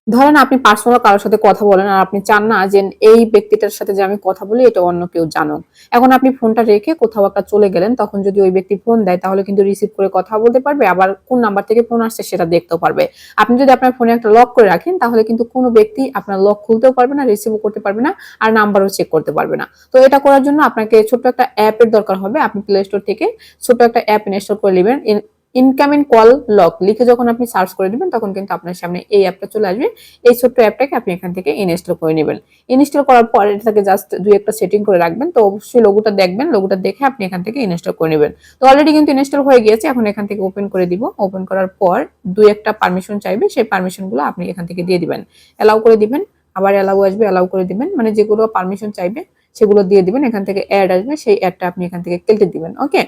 ধরেন আপনি পার্সোনাল কারোর সাথে কথা বলেন আর আপনি চান না যে এই ব্যক্তিটার সাথে যে আমি কথা বলি এটা অন্য কেউ জানুক। এখন আপনি ফোনটা রেখে কোথাও একটা চলে গেলেন, তখন যদি ওই ব্যক্তি ফোন দেয় তাহলে কিন্তু রিসিভ করে কথা বলতে পারবে, আবার কোন নাম্বার থেকে ফোন আসছে সেটা দেখতেও পারবে। আপনি যদি আপনার ফোনে একটা লক করে রাখেন তাহলে কিন্তু কোনো ব্যক্তি আপনার লক খুলতেও পারবে না, রিসিভও করতে পারবে না, আর নাম্বারও চেক করতে পারবে না। তো এটা করার জন্য আপনাকে ছোট্ট একটা অ্যাপের দরকার হবে। আপনি প্লে স্টোর থেকে ছোট্ট একটা অ্যাপ ইনস্টল করে নেবেন। ইনকামিং কল লক লিখে যখন আপনি সার্চ করে দিবেন তখন কিন্তু আপনার সামনে এই অ্যাপটা চলে আসবে। এই ছোট্ট অ্যাপটাকে আপনি এখান থেকে ইনস্টল করে নেবেন। ইনস্টল করার পর এটাকে জাস্ট দুই একটা সেটিং করে রাখবেন। তো অবশ্যই লোগোটা দেখবেন, লোগোটা দেখে আপনি এখান থেকে ইনস্টল করে নেবেন। তো অলরেডি কিন্তু ইনস্টল হয়ে গিয়েছে। এখন এখান থেকে ওপেন করে দিব। ওপেন করার পর দুই একটা পারমিশন চাইবে, সেই পারমিশনগুলো আপনি এখান থেকে দিয়ে দিবেন। অ্যালাউ করে দিবেন, আবার অ্যালাউ আসবে, অ্যালাউ করে দিবেন। মানে যেগুলো পারমিশন চাইবে সেগুলো দিয়ে দিবেন। এখান থেকে অ্যাড আসবে, সেই অ্যাডটা আপনি এখান থেকে কেটে দিবেন। ওকে,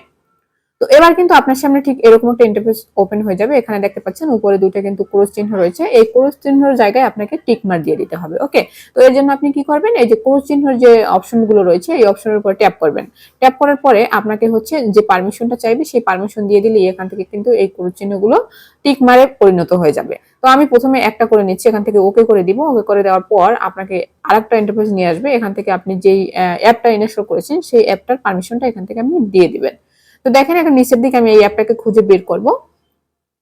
তো এবার কিন্তু আপনার সামনে ঠিক এরকম একটা ইন্টারফেস ওপেন হয়ে যাবে। এখানে দেখতে পাচ্ছেন উপরে দুইটা কিন্তু ক্রস চিহ্ন রয়েছে। এই ক্রস চিহ্নের জায়গায় আপনাকে টিক মার্ক দিয়ে দিতে হবে। ওকে, তো এর জন্য আপনি কি করবেন, এই যে ক্রস চিহ্নের যে অপশনগুলো রয়েছে এই অপশনের উপর ট্যাপ করবেন। ট্যাপ করার পরে আপনাকে হচ্ছে যে পারমিশনটা চাইবে সেই পারমিশন দিয়ে দিলে এখান থেকে কিন্তু এই ক্রস চিহ্নগুলো টিক মারে পরিণত হয়ে যাবে। তো আমি প্রথমে একটা করে নিচ্ছি, এখান থেকে ওকে করে দিব। ওকে করে দেওয়ার পর আপনাকে আরেকটা ইন্টারফেস নিয়ে আসবে। এখান থেকে আপনি যেই অ্যাপটা ইনস্টল করেছেন সেই অ্যাপটার পারমিশনটা এখান থেকে আপনি দিয়ে দিবেন। তো দেখেন এখন নিচের দিকে আমি এই অ্যাপটাকে খুঁজে বের করব।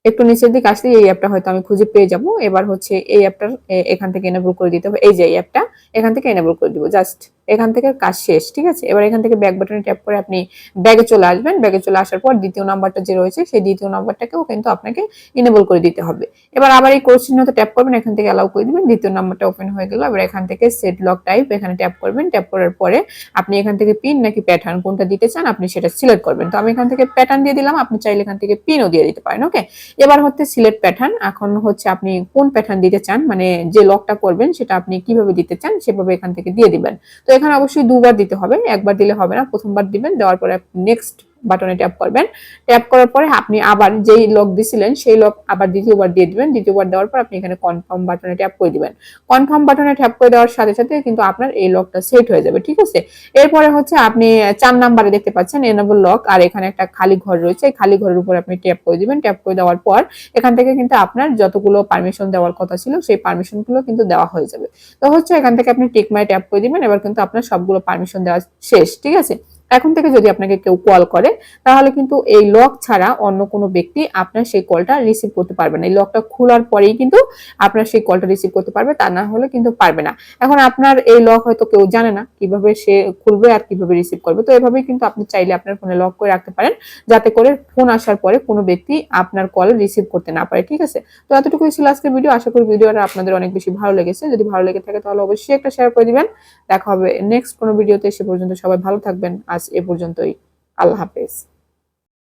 একটু নিচের দিকে আসলে এই অ্যাপটা হয়তো আমি খুঁজে পেয়ে যাব। এবার হচ্ছে এই অ্যাপটার এখান থেকে এনেবল করে দিতে হবে। এই যে এই অ্যাপটা এখান থেকে এনেবল করে দিব। জাস্ট এখান থেকে কাজ শেষ। ঠিক আছে, এবার এখান থেকে ব্যাক বাটনে ট্যাপ করে আপনি ব্যাগে চলে আসবেন। ব্যাগে চলে আসার পর দ্বিতীয় নাম্বারটা যে রয়েছে সেই দ্বিতীয় নাম্বারটাকেও কিন্তু আপনাকে এনেবল করে দিতে হবে। এবার আবার এই কোর্স চিহ্নতে ট্যাপ করবেন, এখান থেকে অ্যালাউ করে দিবেন। দ্বিতীয় নাম্বারটা ওপেন হয়ে গেল। এবার এখান থেকে সেট লক টাইপ এখানে ট্যাপ করবেন। ট্যাপ করার পরে আপনি এখান থেকে পিন নাকি প্যাটার্ন কোনটা দিতে চান আপনি সেটা সিলেক্ট করবেন। তো আমি এখান থেকে প্যাটার্ন দিয়ে দিলাম, আপনি চাইলে এখান থেকে পিনও দিয়ে দিতে পারেন। ওকে, এবার হচ্ছে সিলেক্ট প্যাটার্ন। এখন হচ্ছে আপনি কোন প্যাটার্ন দিতে চান, মানে যে লকটা করবেন সেটা আপনি কিভাবে দিতে চান সেভাবে এখান থেকে দিয়ে দিবেন। তো এখানে অবশ্যই দুবার দিতে হবে, একবার দিলে হবে না, প্রথমবার দিবেন। দেওয়ার পরে নেক্সট বাটনে ট্যাপ করবেন। ট্যাপ করার পরে আপনি আবার যেই লক দিছিলেন সেই লক আবার দ্বিতীয়বার দিয়ে দিবেন। দ্বিতীয়বার দেওয়ার পর আপনি এখানে কনফার্ম বাটনে ট্যাপ করে দিবেন। কনফার্ম বাটনে ট্যাপ করে দেওয়ার সাথে সাথে কিন্তু আপনার এই লকটা সেট হয়ে যাবে। ঠিক আছে, এরপরে হচ্ছে আপনি 4 নাম্বারে দেখতে পাচ্ছেন এনেবল লক, আর এখানে একটা খালি ঘর রয়েছে। এই খালি ঘরের উপর আপনি ট্যাপ করে দিবেন। ট্যাপ করে দেওয়ার পর এখান থেকে কিন্তু আপনার যতগুলো পারমিশন দেওয়ার কথা ছিল সেই পারমিশন গুলো কিন্তু দেওয়া হয়ে যাবে। তো হচ্ছে এখান থেকে আপনি টিক মারে ট্যাপ করে দিবেন। এবার কিন্তু আপনার সবগুলো পারমিশন দেওয়া শেষ। ঠিক আছে, এখন থেকে যদি আপনাকে কেউ কল করে তাহলে কিন্তু এই লক ছাড়া অন্য কোনো ব্যক্তি আপনার সেই কলটা রিসিভ করতে পারবে না। এই লকটা খোলার পরেই কিন্তু আপনার সেই কলটা রিসিভ করতে পারবে, তা না হলে কিন্তু পারবে না। এখন আপনার এই লক হয়তো কেউ জানে না কিভাবে সে খুলবে আর কিভাবে রিসিভ করবে। তো এভাবেই কিন্তু আপনি চাইলে আপনার ফোনে লক করে রাখতে পারেন, যাতে করে ফোন আসার পরে কোনো ব্যক্তি আপনার কল রিসিভ করতে না পারে। ঠিক আছে, তো এতটুকুই ছিল আজকের ভিডিও। আশা করি ভিডিওটা আপনাদের অনেক বেশি ভালো লেগেছে। যদি ভালো লেগে থাকে তাহলে অবশ্যই একটা শেয়ার করে দিবেন। দেখা হবে নেক্সট কোনো ভিডিওতে। সে পর্যন্ত সবাই ভালো থাকবেন। আজ এ পর্যন্তই। আল্লাহ হাফেজ।